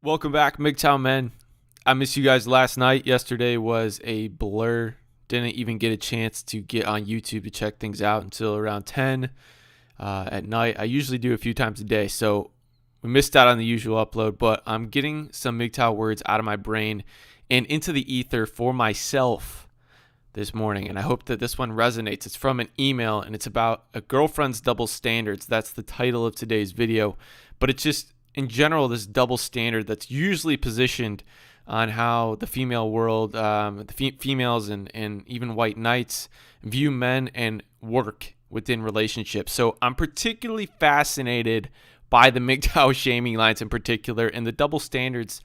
Welcome back, MGTOW men. I missed you guys last night. Yesterday was a blur. Didn't even get a chance to get on YouTube to check things out until around 10 at night. I usually do a few times a day, so we missed out on the usual upload, but I'm getting some MGTOW words out of my brain and into the ether for myself this morning, and I hope that this one resonates. It's from an email, and it's about a girlfriend's double standards. That's the title of today's video, but it's just in general, this double standard that's usually positioned on how the female world, females and even white knights view men and work within relationships. So I'm particularly fascinated by the MGTOW shaming lines in particular and the double standards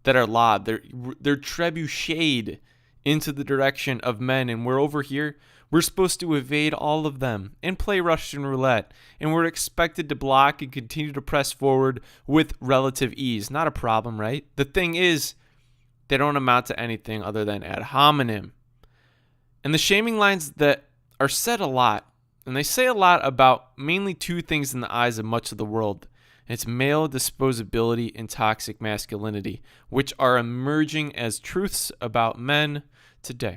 that are lobbed. They're trebucheted into the direction of men, and we're over here. We're supposed to evade all of them and play Russian roulette, and we're expected to block and continue to press forward with relative ease. Not a problem, right? The thing is, they don't amount to anything other than ad hominem. And the shaming lines that are said a lot, and they say a lot about mainly two things in the eyes of much of the world. It's male disposability and toxic masculinity, which are emerging as truths about men today.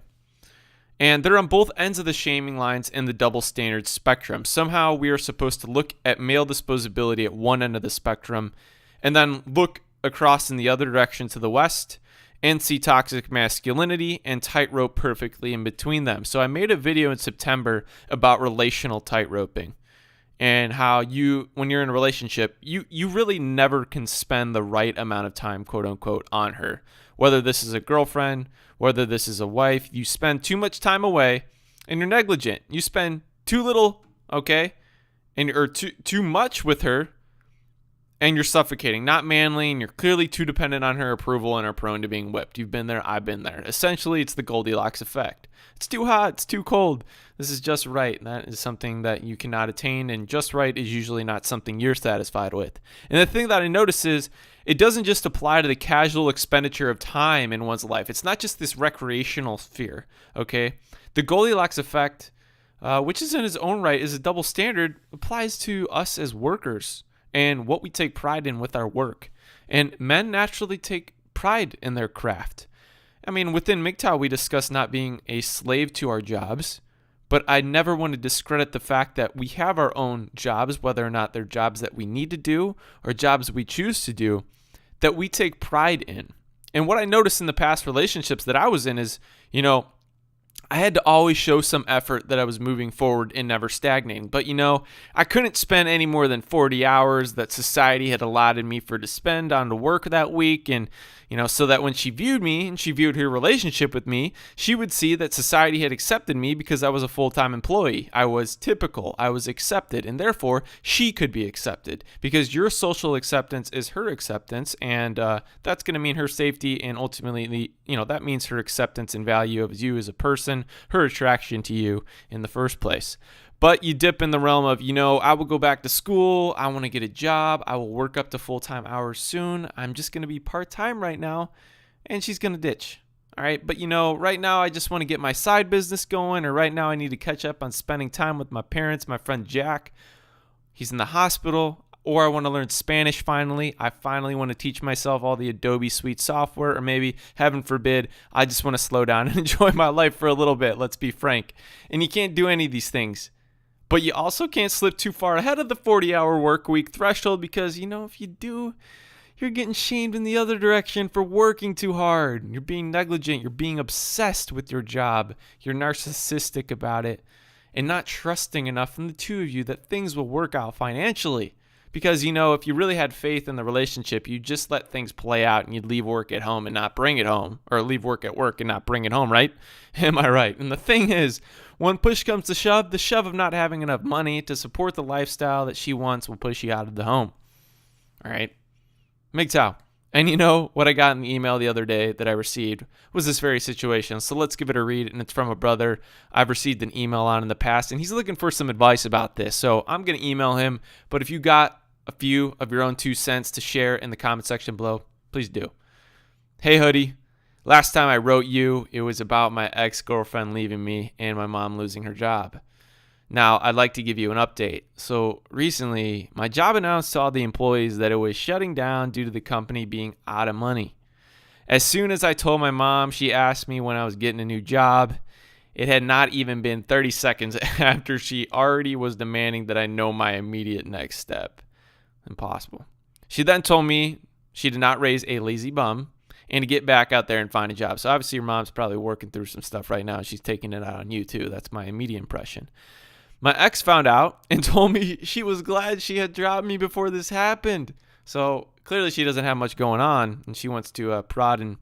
And they're on both ends of the shaming lines in the double standard spectrum. Somehow we are supposed to look at male disposability at one end of the spectrum and then look across in the other direction to the west and see toxic masculinity and tightrope perfectly in between them. So I made a video in September about relational tightroping and how when you're in a relationship, you really never can spend the right amount of time, quote unquote, on her. Whether this is a girlfriend, whether this is a wife, you spend too much time away and you're negligent. You spend too little, okay, or too much with her and you're suffocating, not manly, and you're clearly too dependent on her approval and are prone to being whipped. You've been there, I've been there. Essentially, it's the Goldilocks effect. It's too hot, it's too cold. This is just right. That is something that you cannot attain, and just right is usually not something you're satisfied with. And the thing that I notice is it doesn't just apply to the casual expenditure of time in one's life. It's not just this recreational sphere, okay? The Goldilocks effect, which is in its own right is a double standard, applies to us as workers and what we take pride in with our work. And men naturally take pride in their craft. I mean, within MGTOW, we discuss not being a slave to our jobs, but I never want to discredit the fact that we have our own jobs, whether or not they're jobs that we need to do or jobs we choose to do, that we take pride in. And what I noticed in the past relationships that I was in is, I had to always show some effort that I was moving forward and never stagnating. But, I couldn't spend any more than 40 hours that society had allotted me to spend on the work that week. And, so that when she viewed me and she viewed her relationship with me, she would see that society had accepted me because I was a full-time employee. I was typical. I was accepted. And therefore, she could be accepted because your social acceptance is her acceptance. And that's going to mean her safety. And ultimately, that means her acceptance and value of you as a person, her attraction to you in the first place. But you dip in the realm of, I will go back to school. I want to get a job. I will work up to full-time hours soon. I'm just going to be part-time right now. And she's going to ditch. All right. But, right now I just want to get my side business going. Or right now I need to catch up on spending time with my parents. My friend Jack, he's in the hospital. Or I want to learn Spanish finally. I finally want to teach myself all the Adobe Suite software. Or maybe, heaven forbid, I just want to slow down and enjoy my life for a little bit. Let's be frank. And you can't do any of these things. But you also can't slip too far ahead of the 40-hour work week threshold because, if you do, you're getting shamed in the other direction for working too hard. You're being negligent. You're being obsessed with your job. You're narcissistic about it and not trusting enough in the two of you that things will work out financially. Because, if you really had faith in the relationship, you'd just let things play out and you'd leave work at home and not bring it home. Or leave work at work and not bring it home, right? Am I right? And the thing is, when push comes to shove, the shove of not having enough money to support the lifestyle that she wants will push you out of the home. All right? MGTOW. And what I got in the email the other day that I received was this very situation. So let's give it a read. And it's from a brother I've received an email on in the past. And he's looking for some advice about this. So I'm going to email him. But if you got a few of your own 2 cents to share in the comment section below, please do. Hey, Hoodie. Last time I wrote you, it was about my ex-girlfriend leaving me and my mom losing her job. Now, I'd like to give you an update. So recently, my job announced to all the employees that it was shutting down due to the company being out of money. As soon as I told my mom, she asked me when I was getting a new job. It had not even been 30 seconds after she already was demanding that I know my immediate next step. Impossible. She then told me she did not raise a lazy bum and to get back out there and find a job. So obviously your mom's probably working through some stuff right now. She's taking it out on you too. That's my immediate impression. My ex found out and told me she was glad she had dropped me before this happened. So clearly she doesn't have much going on, and she wants to prod and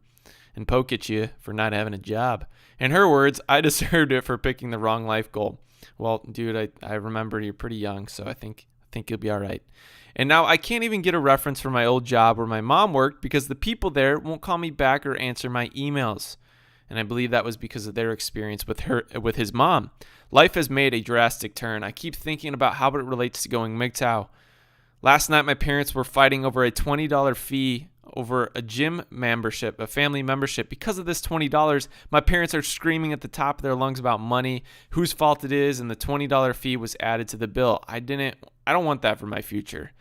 poke at you for not having a job. In her words, I deserved it for picking the wrong life goal. Well, dude, I remember you're pretty young, so I think you'll be all right. And now I can't even get a reference for my old job where my mom worked because the people there won't call me back or answer my emails. And I believe that was because of their experience with his mom. Life has made a drastic turn. I keep thinking about how it relates to going MGTOW. Last night, my parents were fighting over a $20 fee over a gym membership, a family membership. Because of this $20, my parents are screaming at the top of their lungs about money, whose fault it is, and the $20 fee was added to the bill. I don't want that for my future.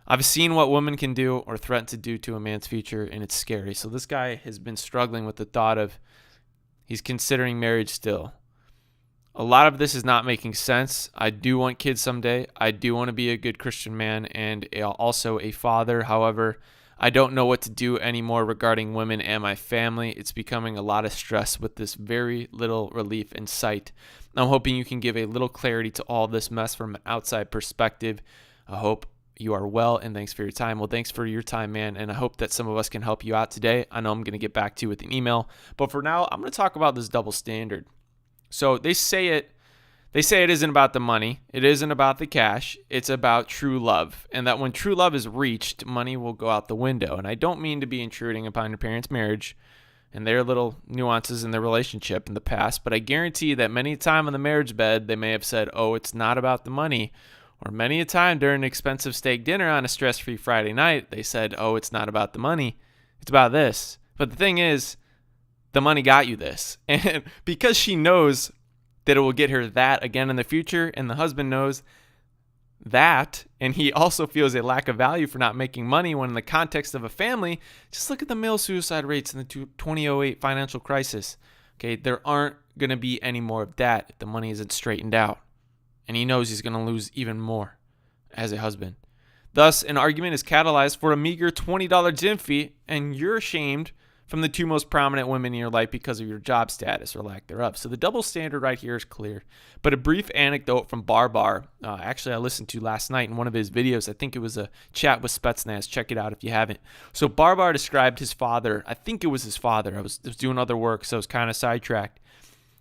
I've seen what women can do or threaten to do to a man's future, and it's scary. So this guy has been struggling with the thought of he's considering marriage still. A lot of this is not making sense. I do want kids someday. I do want to be a good Christian man and also a father. However, I don't know what to do anymore regarding women and my family. It's becoming a lot of stress with this very little relief in sight. I'm hoping you can give a little clarity to all this mess from an outside perspective. I hope you are well, and thanks for your time. Well, thanks for your time, man, and I hope that some of us can help you out today. I know I'm going to get back to you with an email, but for now, I'm going to talk about this double standard. So they say it isn't about the money. It isn't about the cash. It's about true love. And that when true love is reached, money will go out the window. And I don't mean to be intruding upon your parents' marriage and their little nuances in their relationship in the past, but I guarantee that many a time on the marriage bed, they may have said, oh, it's not about the money. Or many a time during an expensive steak dinner on a stress-free Friday night, they said, oh, it's not about the money. It's about this. But the thing is, the money got you this. And because she knows that it will get her that again in the future, and the husband knows that, and he also feels a lack of value for not making money when in the context of a family, just look at the male suicide rates in the 2008 financial crisis. Okay, there aren't going to be any more of that if the money isn't straightened out. And he knows he's going to lose even more as a husband. Thus, an argument is catalyzed for a meager $20 gym fee, and you're ashamed from the two most prominent women in your life because of your job status or lack thereof. So the double standard right here is clear. But a brief anecdote from Barbar, actually I listened to last night in one of his videos. I think it was a chat with Spetsnaz. Check it out if you haven't. So Barbar described his father. I think it was his father. I was doing other work, so I was kind of sidetracked.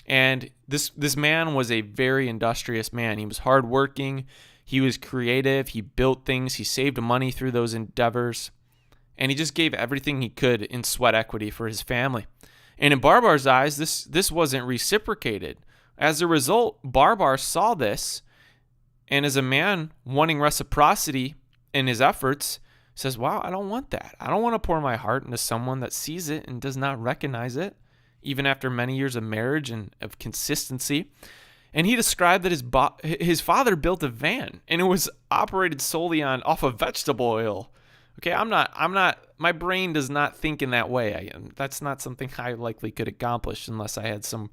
And this man was a very industrious man. He was hardworking. He was creative. He built things. He saved money through those endeavors. And he just gave everything he could in sweat equity for his family. And in Barbar's eyes, this wasn't reciprocated. As a result, Barbar saw this, and as a man wanting reciprocity in his efforts, says, wow, I don't want that. I don't want to pour my heart into someone that sees it and does not recognize it, even after many years of marriage and of consistency. And he described that his father built a van, and it was operated solely off of vegetable oil. Okay, my brain does not think in that way. That's not something I likely could accomplish unless I had some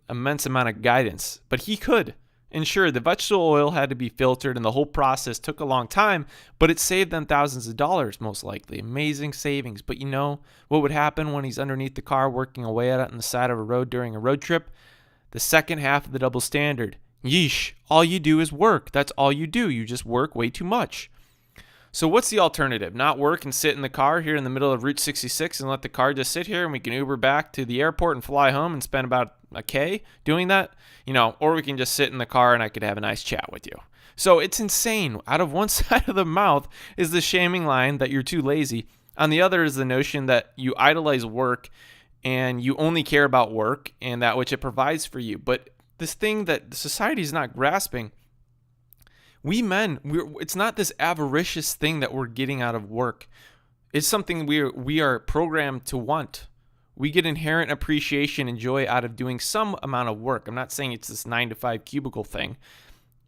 immense amount of guidance. But he could. And sure, the vegetable oil had to be filtered, and the whole process took a long time, but it saved them thousands of dollars, most likely. Amazing savings. But you know what would happen when he's underneath the car working away at it on the side of a road during a road trip? The second half of the double standard. Yeesh, all you do is work. That's all you do. You just work way too much. So what's the alternative? Not work and sit in the car here in the middle of Route 66 and let the car just sit here and we can Uber back to the airport and fly home and spend about $1,000 doing that? Or we can just sit in the car and I could have a nice chat with you. So it's insane. Out of one side of the mouth is the shaming line that you're too lazy. On the other is the notion that you idolize work and you only care about work and that which it provides for you. But this thing that society is not grasping, we men, it's not this avaricious thing that we're getting out of work. It's something we are programmed to want. We get inherent appreciation and joy out of doing some amount of work. I'm not saying it's this 9 to 5 cubicle thing.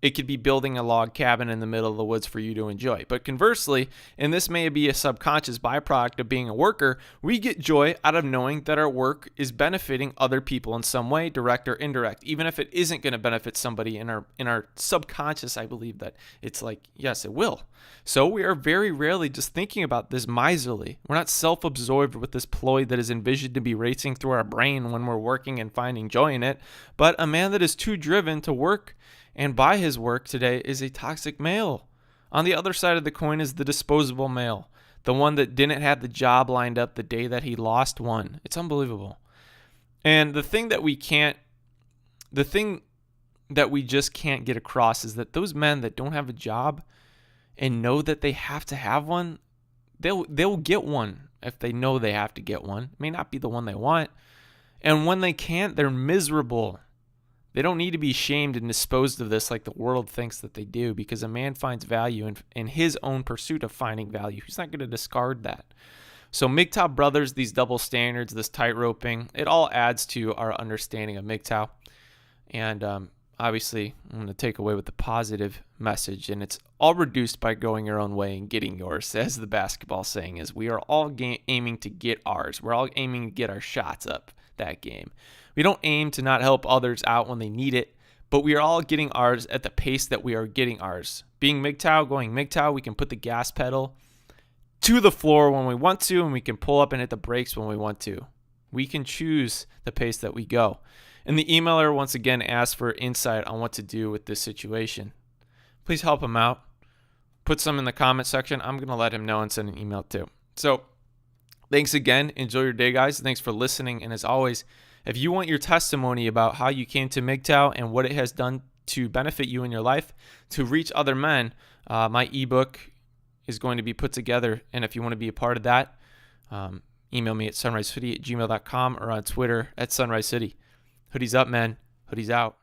It could be building a log cabin in the middle of the woods for you to enjoy. But conversely, and this may be a subconscious byproduct of being a worker, we get joy out of knowing that our work is benefiting other people in some way, direct or indirect. Even if it isn't going to benefit somebody in our subconscious, I believe that it's like, yes, it will. So we are very rarely just thinking about this miserly. We're not self-absorbed with this ploy that is envisioned to be racing through our brain when we're working and finding joy in it. But a man that is too driven to work and by his work today is a toxic male. On the other side of the coin is the disposable male, the one that didn't have the job lined up the day that he lost one. It's unbelievable. And the thing that we just can't get across is that those men that don't have a job and know that they have to have one, they'll get one if they know they have to get one. It may not be the one they want. And when they can't, they're miserable. They don't need to be shamed and disposed of this like the world thinks that they do, because a man finds value in his own pursuit of finding value. He's not going to discard that. So MGTOW brothers, these double standards, this tight-roping, it all adds to our understanding of MGTOW. And obviously, I'm going to take away with the positive message, and it's all reduced by going your own way and getting yours. As the basketball saying is, we are all aiming to get ours. We're all aiming to get our shots up that game. We don't aim to not help others out when they need it, but we are all getting ours at the pace that we are getting ours. Being MGTOW, going MGTOW, we can put the gas pedal to the floor when we want to, and we can pull up and hit the brakes when we want to. We can choose the pace that we go. And the emailer once again asked for insight on what to do with this situation. Please help him out. Put some in the comment section. I'm going to let him know and send an email too. So thanks again. Enjoy your day, guys. Thanks for listening. And as always, if you want your testimony about how you came to MGTOW and what it has done to benefit you in your life, to reach other men, my ebook is going to be put together. And if you want to be a part of that, email me at sunrisehoodie@gmail.com or on Twitter @sunrisecity. Hoodie's up, man. Hoodie's out.